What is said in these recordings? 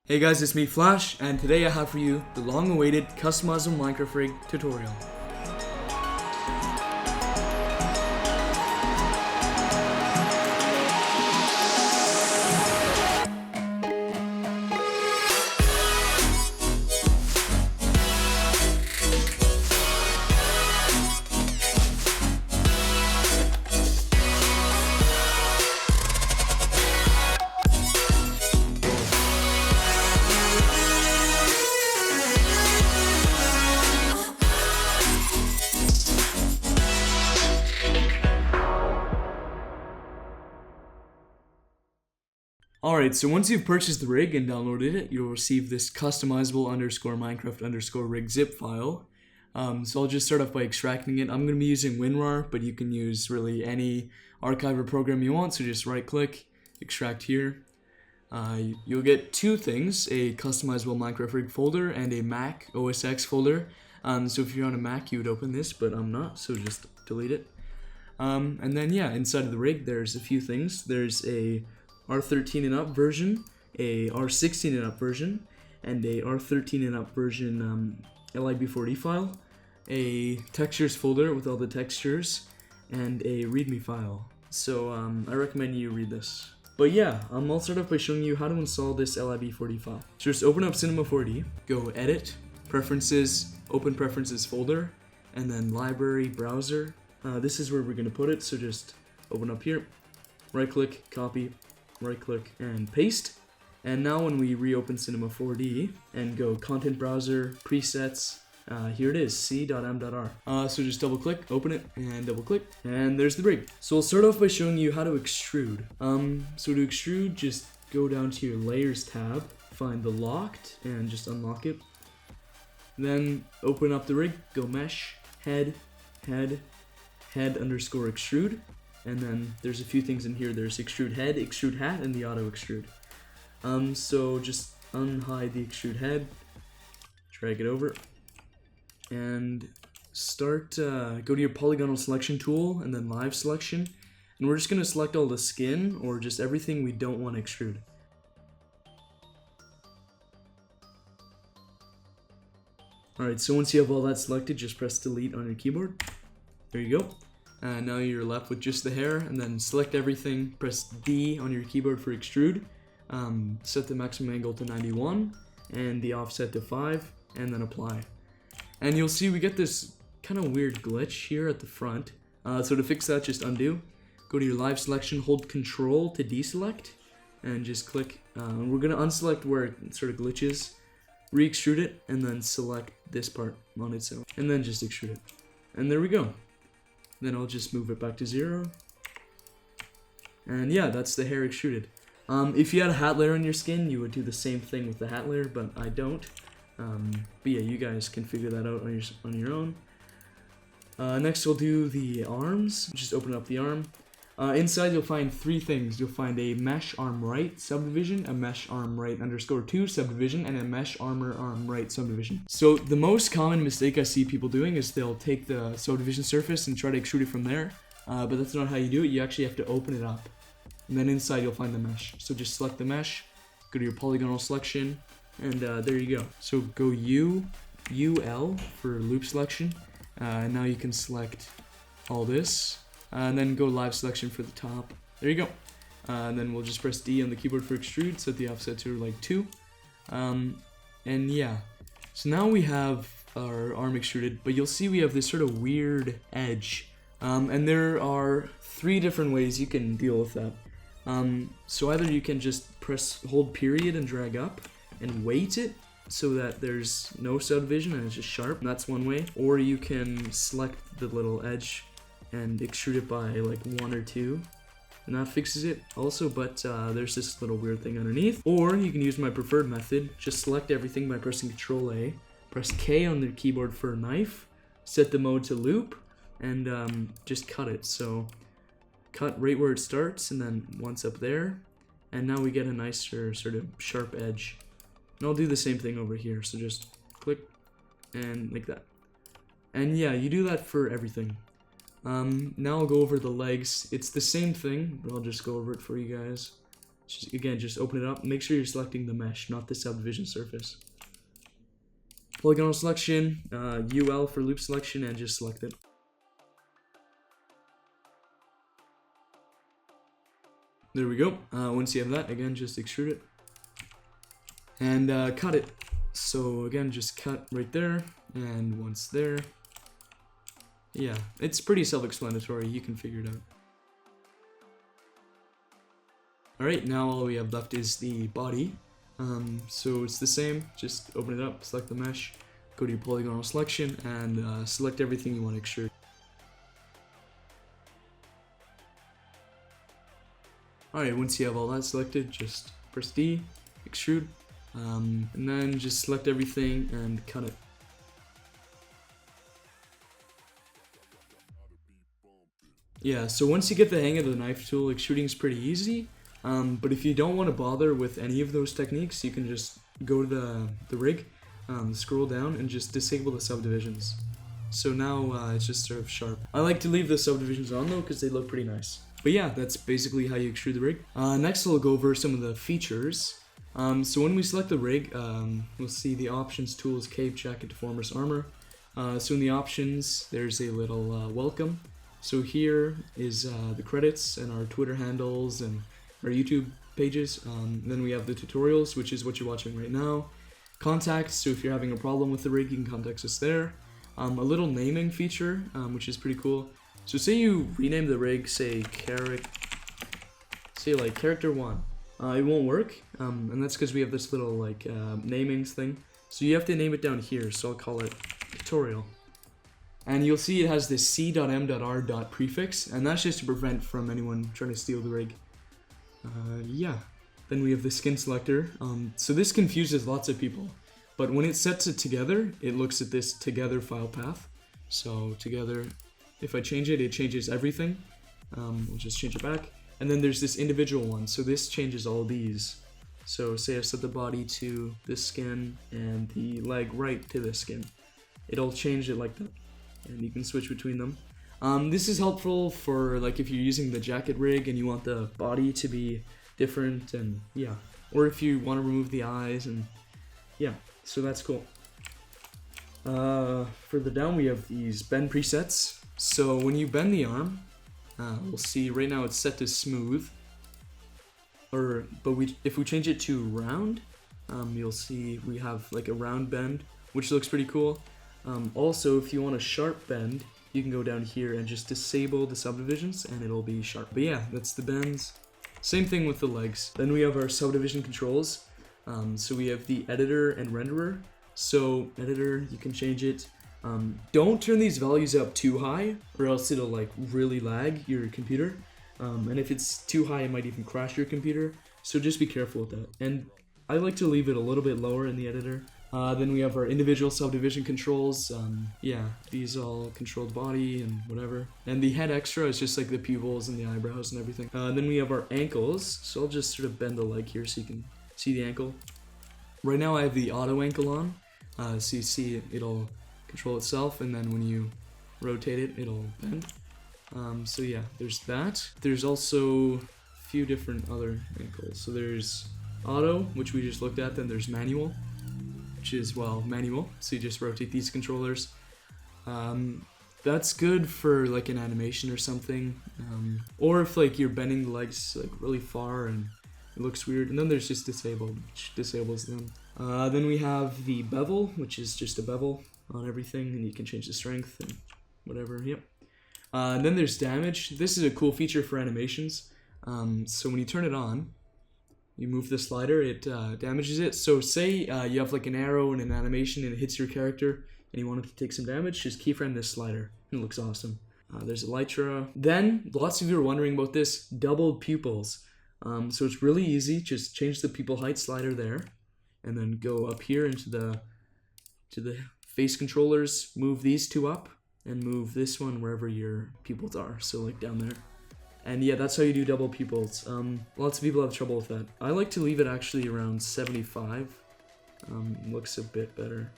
Hey guys, it's me Flash, and today I have for you the long-awaited Customizable Minecraft Rig tutorial. Alright, so once you've purchased the rig and downloaded it, you'll receive this customizable _minecraft rig zip file. So I'll just start off by extracting it. I'm going to be using WinRAR, but you can use really any archiver program you want, so just right click, extract here. You'll get two things, a customizable Minecraft rig folder and a Mac OS X folder. So if you're on a Mac, you would open this, but I'm not, so just delete it. And then yeah, inside of the rig there's a few things. There's a R13 and up version, a R16 and up version, and a R13 and up version lib40 file, a textures folder with all the textures, and a readme file. So I recommend you read this. But yeah, I'll start off by showing you how to install this lib40 file. So just open up Cinema 4D, go Edit, Preferences, Open Preferences folder, and then Library, Browser. This is where we're going to put it, so just open up here, right click, copy, right click and paste. And now when we reopen Cinema 4D and go Content Browser, Presets, here it is, c.m.r. So just double click, open it, and double click, and there's the rig. So we'll start off by showing you how to extrude. So to extrude, just go down to your Layers tab, find the locked, and just unlock it. Then open up the rig, go Mesh, Head underscore extrude. And then there's a few things in here. There's extrude head, extrude hat, and the auto extrude. So just unhide the extrude head, drag it over, and start, go to your polygonal selection tool, and then live selection. And we're just going to select all the skin, or just everything we don't want to extrude. Alright, so once you have all that selected, just press delete on your keyboard. There you go. Now you're left with just the hair, and then select everything, press D on your keyboard for extrude, set the maximum angle to 91, and the offset to 5, and then apply. And you'll see we get this kind of weird glitch here at the front, so to fix that, just undo, go to your live selection, hold Control to deselect, and just click, we're going to unselect where it sort of glitches, re-extrude it, and then select this part on its own, and then just extrude it. And there we go. Then I'll just move it back to 0. And yeah, that's the hair extruded. If you had a hat layer on your skin, you would do the same thing with the hat layer, but I don't. But yeah, you guys can figure that out on your own. Next we'll do the arms. Just open up the arm. Inside you'll find three things. You'll find a mesh arm right subdivision, a mesh arm right _2 subdivision, and a mesh armor arm right subdivision. So the most common mistake I see people doing is they'll take the subdivision surface and try to extrude it from there, but that's not how you do it. You actually have to open it up, and then inside you'll find the mesh. So just select the mesh, go to your polygonal selection, and there you go. So go UL for loop selection, and now you can select all this. And then go live selection for the top. There you go. And then we'll just press D on the keyboard for extrude, set the offset to like 2. And yeah, so now we have our arm extruded, but you'll see we have this sort of weird edge. And there are three different ways you can deal with that. So either you can just hold period and drag up and weight it so that there's no subdivision and it's just sharp. That's one way. Or you can select the little edge and extrude it by like 1 or 2, and that fixes it also, but there's this little weird thing underneath. Or you can use my preferred method, just select everything by pressing Ctrl A, press K on the keyboard for a knife, set the mode to loop, and just cut it. So cut right where it starts, and then once up there, and now we get a nicer sort of sharp edge. And I'll do the same thing over here, so just click, and like that. And yeah, you do that for everything. Now I'll go over the legs. It's the same thing, but I'll just go over it for you guys. Again, just open it up. Make sure you're selecting the mesh, not the subdivision surface. Polygonal selection, UL for loop selection, and just select it. There we go. Once you have that, again, just extrude it. And cut it. So again, just cut right there, and once there. Yeah, it's pretty self-explanatory. You can figure it out. Alright, now all we have left is the body. So it's the same. Just open it up, select the mesh, go to your polygonal selection, and select everything you want to extrude. Alright, once you have all that selected, just press D, extrude, and then just select everything and cut it. Yeah, so once you get the hang of the knife tool, extruding is pretty easy, but if you don't want to bother with any of those techniques, you can just go to the rig, scroll down, and just disable the subdivisions. So now it's just sort of sharp. I like to leave the subdivisions on though, because they look pretty nice. But yeah, that's basically how you extrude the rig. Next we'll go over some of the features. So when we select the rig, we'll see the options tools, cape, jacket, deformers, armor. So in the options, there's a little welcome. So here is the credits and our Twitter handles and our YouTube pages. Then we have the tutorials, which is what you're watching right now. Contacts, so if you're having a problem with the rig, you can contact us there. A little naming feature, which is pretty cool. So say you rename the rig, say like character 1. It won't work, and that's because we have this little like namings thing. So you have to name it down here, so I'll call it tutorial. And you'll see it has this c.m.r. prefix, and that's just to prevent from anyone trying to steal the rig. Yeah. Then we have the skin selector. So this confuses lots of people, but when it sets it together, it looks at this together file path. So together, if I change it, it changes everything. We'll just change it back. And then there's this individual one, so this changes all these. So say I set the body to this skin and the leg right to this skin. It'll change it like that, and you can switch between them. This is helpful for like if you're using the jacket rig and you want the body to be different, and yeah, or if you want to remove the eyes, and yeah, so that's cool. Further down we have these bend presets. So when you bend the arm, we'll see right now it's set to smooth, but if we change it to round, you'll see we have like a round bend, which looks pretty cool. Also, if you want a sharp bend, you can go down here and just disable the subdivisions and it'll be sharp. But yeah, that's the bends. Same thing with the legs. Then we have our subdivision controls. So we have the editor and renderer. So editor, you can change it. Don't turn these values up too high or else it'll like really lag your computer. And if it's too high, it might even crash your computer. So just be careful with that. And I like to leave it a little bit lower in the editor. Then we have our individual subdivision controls. Yeah, these all control the body and whatever. And the head extra is just like the pupils and the eyebrows and everything. Then we have our ankles. So I'll just sort of bend the leg here so you can see the ankle. Right now I have the auto ankle on. So you see it'll control itself, and then when you rotate it, it'll bend. So yeah, there's that. There's also a few different other ankles. So there's auto, which we just looked at. Then there's manual, which is, well, manual. So you just rotate these controllers. That's good for like an animation or something, or if like you're bending the legs like really far and it looks weird. And then there's just disabled, which disables them. Then we have the bevel, which is just a bevel on everything, and you can change the strength and whatever. Yep. And then there's damage. This is a cool feature for animations. So when you turn it on, you move the slider, it damages it. So say you have like an arrow in an animation and it hits your character and you want it to take some damage, just keyframe this slider. It looks awesome. There's Elytra. Then, lots of you are wondering about this, doubled pupils. So it's really easy, just change the pupil height slider there, and then go up here into the face controllers, move these two up, and move this one wherever your pupils are, so like down there. And yeah, that's how you do double pupils. Lots of people have trouble with that. I like to leave it actually around 75. Looks a bit better,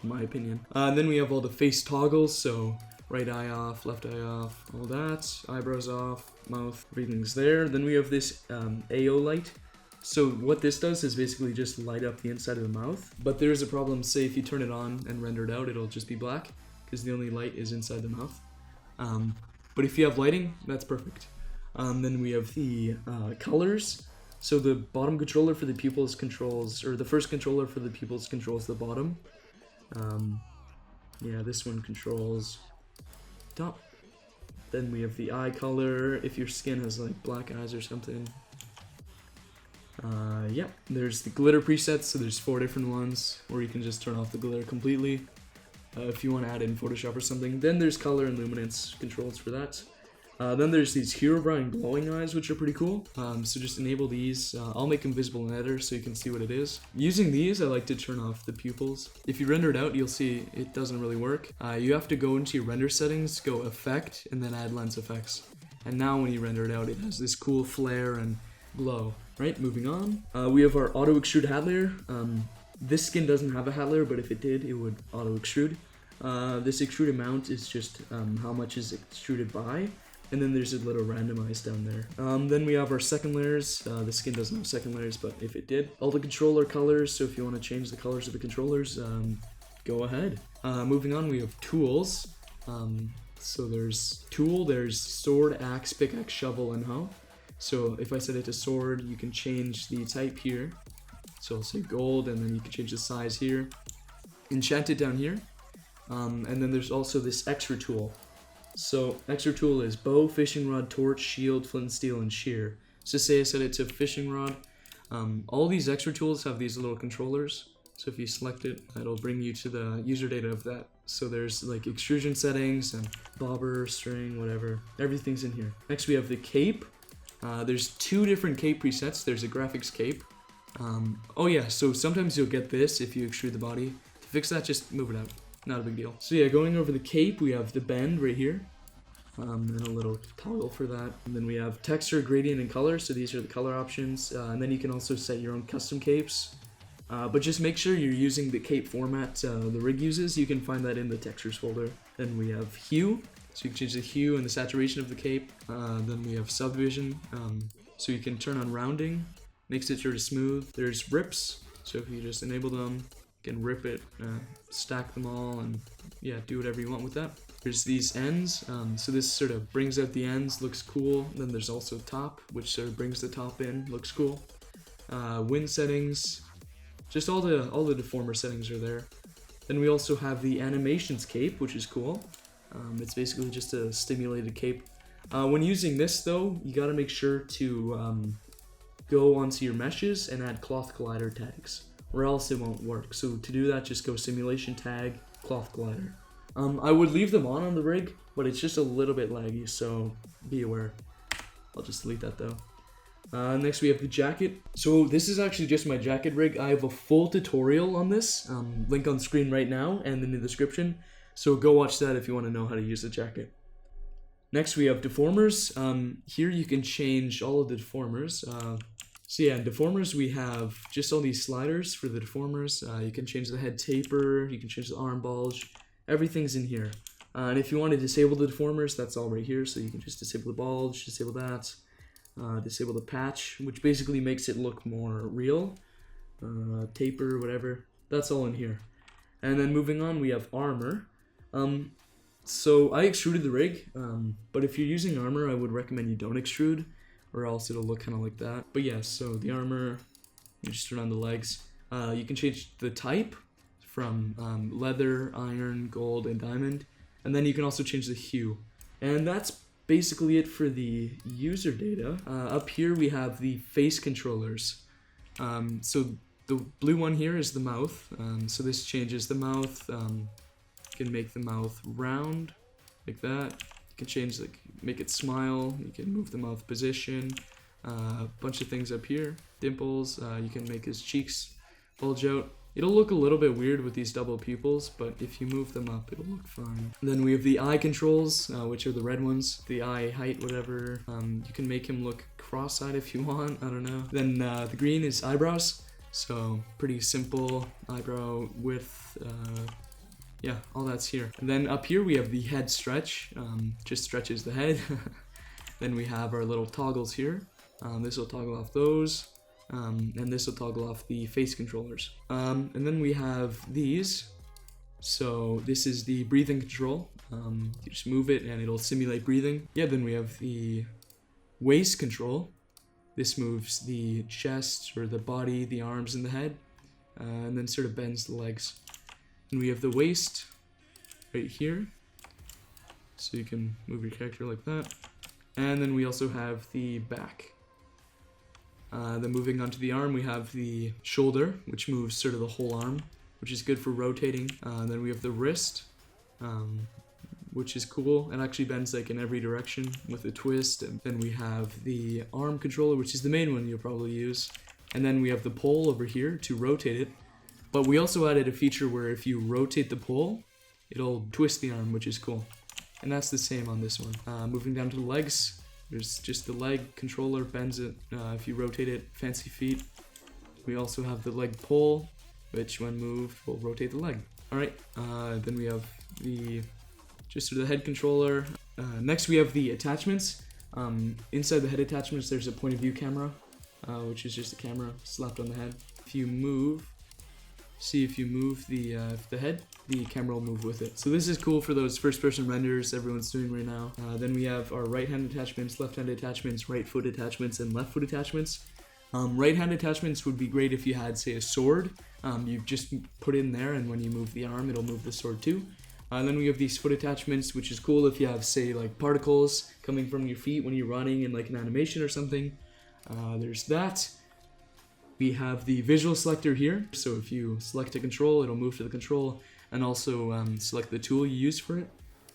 in my opinion. Then we have all the face toggles, so right eye off, left eye off, all that, eyebrows off, mouth, everything's there. Then we have this AO light. So what this does is basically just light up the inside of the mouth, but there's a problem. Say if you turn it on and render it out, it'll just be black because the only light is inside the mouth. But if you have lighting, that's perfect. Then we have the colors. So the bottom controller for the pupils controls, or the first controller for the pupils controls the bottom. Yeah, this one controls top. Then we have the eye color, if your skin has like black eyes or something. Yeah, there's the glitter presets, so there's 4 different ones, or you can just turn off the glitter completely if you want to add in Photoshop or something. Then there's color and luminance controls for that. Then there's these Herobrine glowing eyes, which are pretty cool. So just enable these. I'll make them visible in editor so you can see what it is. Using these, I like to turn off the pupils. If you render it out, you'll see it doesn't really work. You have to go into your render settings, go effect, and then add lens effects. And now when you render it out, it has this cool flare and glow. Right, moving on. We have our auto extrude hat layer. This skin doesn't have a hat layer, but if it did, it would auto extrude. This extrude amount is just how much is extruded by. And then there's a little randomize down there. Then we have our second layers. The skin doesn't have second layers, but if it did. All the controller colors, so if you want to change the colors of the controllers, go ahead. Moving on, we have tools. So there's tool, there's sword, axe, pickaxe, shovel, and hoe. So if I set it to sword, you can change the type here. So I'll say gold, and then you can change the size here. Enchant it down here. And then there's also this extra tool. So extra tool is bow, fishing rod, torch, shield, flint and steel, and shear. So say I set it to fishing rod. All these extra tools have these little controllers. So if you select it, it'll bring you to the user data of that. So there's like extrusion settings and bobber, string, whatever. Everything's in here. Next we have the cape. There's 2 different cape presets. There's a graphics cape. Oh yeah, so sometimes you'll get this if you extrude the body. To fix that, just move it out. Not a big deal. So yeah, going over the cape, we have the bend right here. And a little toggle for that. And then we have texture, gradient, and color. So these are the color options. And then you can also set your own custom capes. But just make sure you're using the cape format the rig uses. You can find that in the textures folder. Then we have hue. So you can change the hue and the saturation of the cape. Then we have subdivision. So you can turn on rounding, make it to smooth. There's rips. So if you just enable them, you can rip it, stack them all, and yeah, do whatever you want with that. There's these ends. So this sort of brings out the ends, looks cool. Then there's also top, which sort of brings the top in, looks cool. Wind settings. Just all the deformer settings are there. Then we also have the animations cape, which is cool. It's basically just a stimulated cape. When using this though, you gotta make sure to go onto your meshes and add cloth collider tags, or else it won't work. So to do that, just go simulation tag, cloth collider. I would leave them on the rig, but it's just a little bit laggy, so be aware. I'll just delete that though. Next we have the jacket. So this is actually just my jacket rig. I have a full tutorial on this, link on screen right now and in the description. So go watch that if you want to know how to use the jacket. Next we have deformers. Here you can change all of the deformers. So yeah, in deformers we have just all these sliders for the deformers. You can change the head taper, you can change the arm bulge, everything's in here. And if you want to disable the deformers, that's all right here. So you can just disable the bulge, disable that, disable the patch, which basically makes it look more real. Taper, whatever, that's all in here. And then moving on, we have armor. So I extruded the rig, but if you're using armor, I would recommend you don't extrude, or else it'll look kind of like that. But yeah, so the armor, you just turn on the legs. You can change the type from leather, iron, gold, and diamond, and then you can also change the hue. And that's basically it for the user data. Up here we have the face controllers. So the blue one here is the mouth. So this changes the mouth. You can make the mouth round, like that. You can change, like, make it smile. You can move the mouth position. A bunch of things up here. Dimples. You can make his cheeks bulge out. It'll look a little bit weird with these double pupils, but if you move them up, it'll look fine. And then we have the eye controls, which are the red ones. The eye height, whatever. You can make him look cross-eyed if you want, I don't know. Then the green is eyebrows. So pretty simple eyebrow width. yeah, all that's here. And then up here we have the head stretch, just stretches the head. Then we have our little toggles here. This will toggle off those, and this will toggle off the face controllers. And then we have these. So this is the breathing control. You just move it and it'll simulate breathing. Yeah, then we have the waist control. This moves the chest or the body, the arms, and the head, and then sort of bends the legs. And we have the waist right here, so you can move your character like that. And then we also have the back. Then moving on to the arm, we have the shoulder, which moves sort of the whole arm, which is good for rotating. Then we have the wrist, which is cool. It actually bends like in every direction with a twist. And then we have the arm controller, which is the main one you'll probably use. And then we have the pole over here to rotate it. But we also added a feature where if you rotate the pole, it'll twist the arm, which is cool. And that's the same on this one. Moving down to the legs, there's just the leg controller, bends it if you rotate it, fancy feet. We also have the leg pole, which when moved will rotate the leg. Alright, then we have the head controller. Next we have the attachments. Inside the head attachments there's a point of view camera, which is just a camera slapped on the head. If you move the head, the camera will move with it. So this is cool for those first-person renders everyone's doing right now. Then we have our right-hand attachments, left-hand attachments, right foot attachments, and left foot attachments. Right-hand attachments would be great if you had, say, a sword. You just put it in there, and when you move the arm, it'll move the sword too. Then we have these foot attachments, which is cool if you have, say, like particles coming from your feet when you're running in like an animation or something. There's that. We have the visual selector here, so if you select a control, it'll move to the control, and also select the tool you use for it.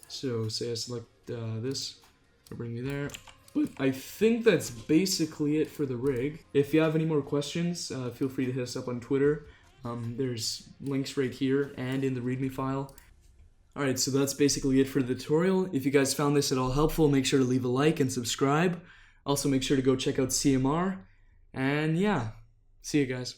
So say I select this, it'll bring me there. But I think that's basically it for the rig. If you have any more questions, feel free to hit us up on Twitter. There's links right here and in the README file. Alright, so that's basically it for the tutorial. If you guys found this at all helpful, make sure to leave a like and subscribe. Also make sure to go check out CMR. And yeah. See you guys.